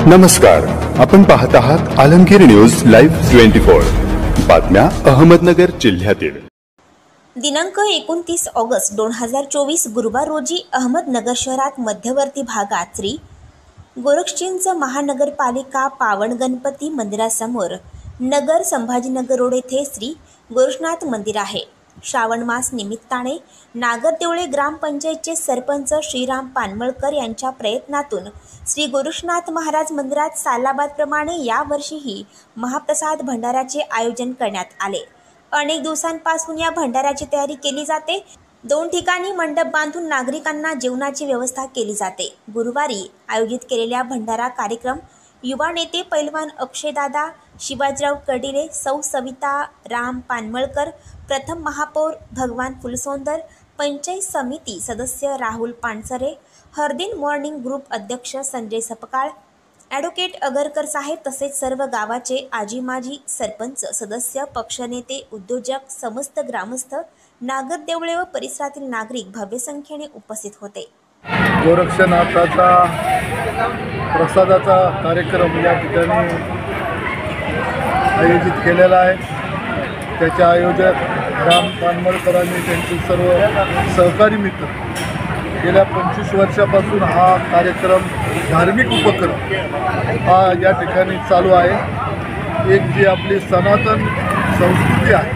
नमस्कार, आपण पाहत आहात आलमगीर न्यूज लाईव्ह 24 बातम्या अहमदनगर जिल्ह्यातील। दिनांक 29 ऑगस्ट 2024 गुरुवार रोजी अहमदनगर शहरात मध्यवर्ती भागात श्री गोरक्षचिंच महानगरपालिका पावन गणपती मंदिरासमोर नगर संभाजीनगर रोड येथे श्री गोरक्षनाथ मंदिर आहे। श्रावण मास निमित्ताने नागरदेवळे ग्रामपंचायतचे सरपंच श्रीराम पानमळकर यांच्या प्रयत्नातून श्री गोरक्षनाथ महाराज मंदिरात सालाबादप्रमाणे यावर्षीही महाप्रसाद भंडाऱ्याचे आयोजन करण्यात आले। अनेक दिवसांपासून या भंडाऱ्याची तयारी केली जाते। 2 ठिकाणी मंडप बांधून नागरिकांना जेवणाची व्यवस्था केली जाते। गुरुवारी आयोजित केलेल्या भंडारा कार्यक्रम युवा नेते पैलवान अक्षयदादा शिवाजीराव कर्डिले, सौ सविता राम पानमळकर, प्रथम महापौर भगवान फुलसोंदर, पंचायत समिती सदस्य राहुल पानसरे, हरदिन मॉर्निंग ग्रुप अध्यक्ष संजय सपकाळ, ॲडव्होकेट अगरकर साहेब तसेच सर्व गावाचे आजी माजी सरपंच सदस्य, पक्षनेते, उद्योजक, समस्त ग्रामस्थ, नागरदेवळे व परिसरातील नागरिक भव्य संख्येने उपस्थित होते। गोरक्षनाथाचा प्रसादाचा कार्यक्रम या ठिकाणी आयोजित केलेला आहे। त्याचे आयोजक राम पानमळकरांनी त्यांचे सर्व सहकारी मित्र गेल्या 25 वर्षापासून हा कार्यक्रम धार्मिक उपक्रम हा या ठिकाणी चालू आहे। एक जी आपली सनातन संस्कृती आहे,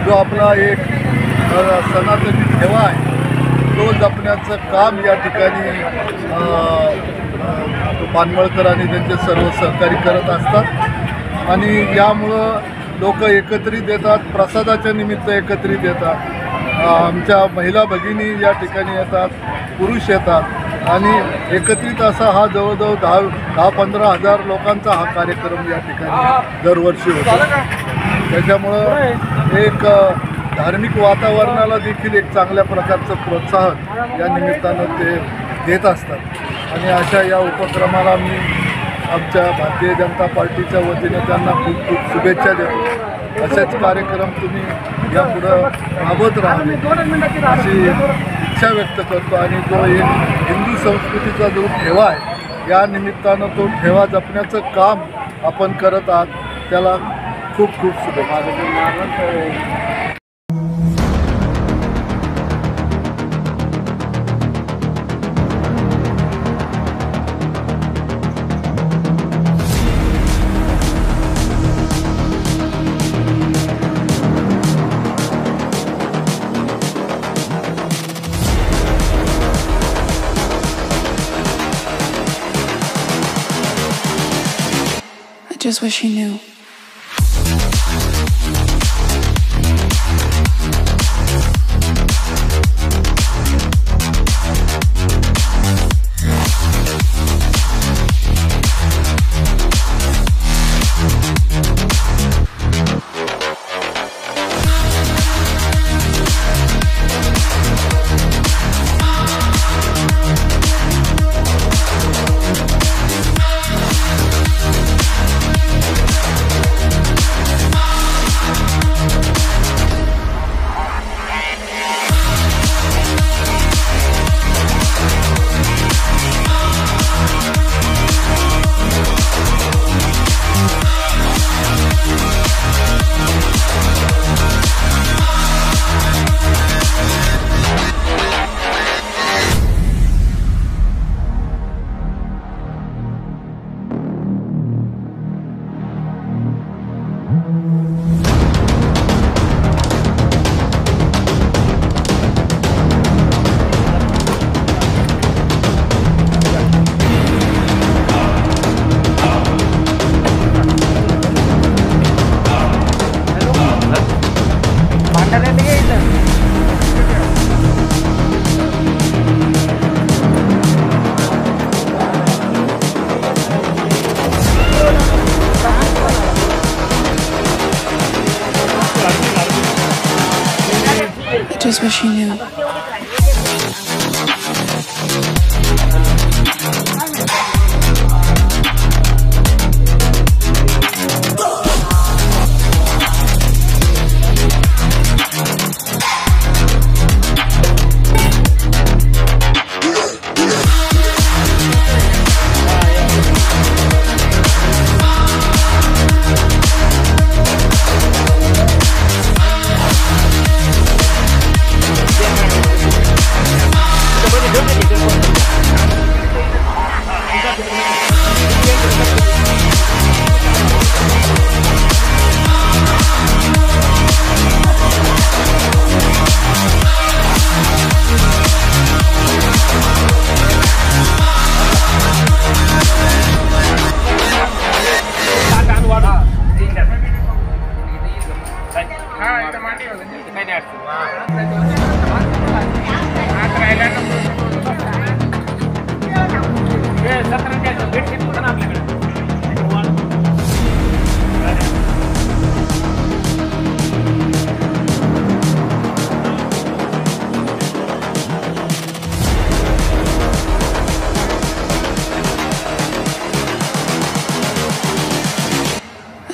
जो आपला एक सनातनी ठेवा आहे, तो जपण्याचं काम या ठिकाणी पानमळकर आणि त्यांचे सर्व सहकारी करत असतात आणि यामुळं लोक एकत्रित येतात, प्रसादाच्या निमित्त एकत्रित येतात। आमच्या महिला भगिनी या ठिकाणी येतात, पुरुष येतात आणि एकत्रित असा हा जवळजवळ 10-15 हजार लोकांचा हा कार्यक्रम या ठिकाणी दरवर्षी होतो। त्याच्यामुळं एक धार्मिक वातावरणाला देखील एक चांगल्या प्रकारचं प्रोत्साहन या निमित्तानं ते देत असतात आणि अशा या उपक्रमाला मी आमच्या भारतीय जनता पार्टीच्या वतीने त्यांना खूप खूप शुभेच्छा देतो। असेच कार्यक्रम तुम्ही यापुढं राबवत राहावे अशी इच्छा व्यक्त करतो आणि तो एक हिंदू संस्कृतीचा जो ठेवा आहे, या निमित्तानं तो ठेवा जपण्याचं काम आपण करत आहात, त्याला खूप खूप शुभेच्छा। Just wish he knew. Just wish he knew.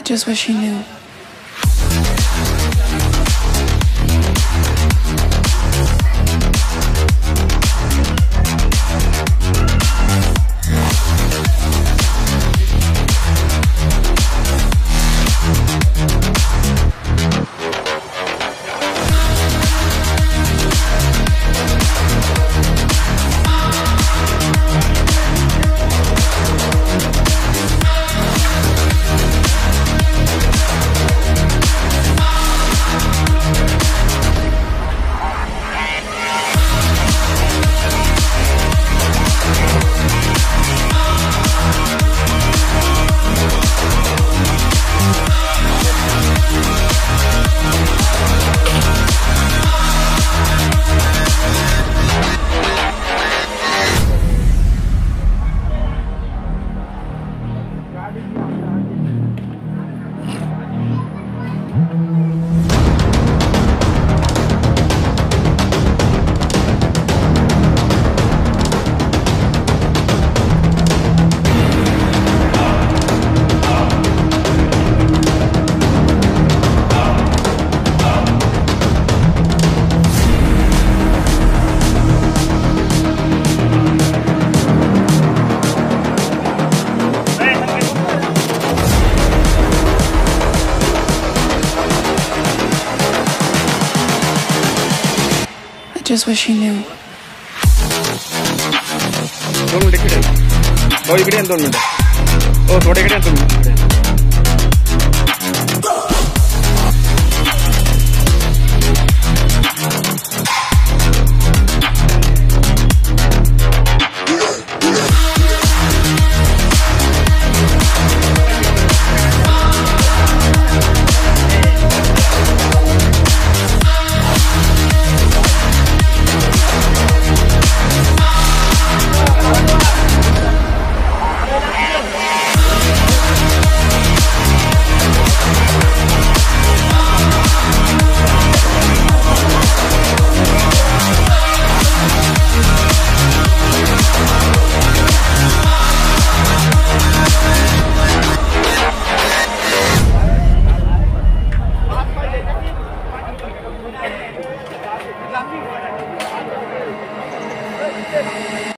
just wish he knew. I just wish he knew. 2 minute इकडे. हो इकडे 2 मिनिट. हो थोडे इकडे 2 मिनिट.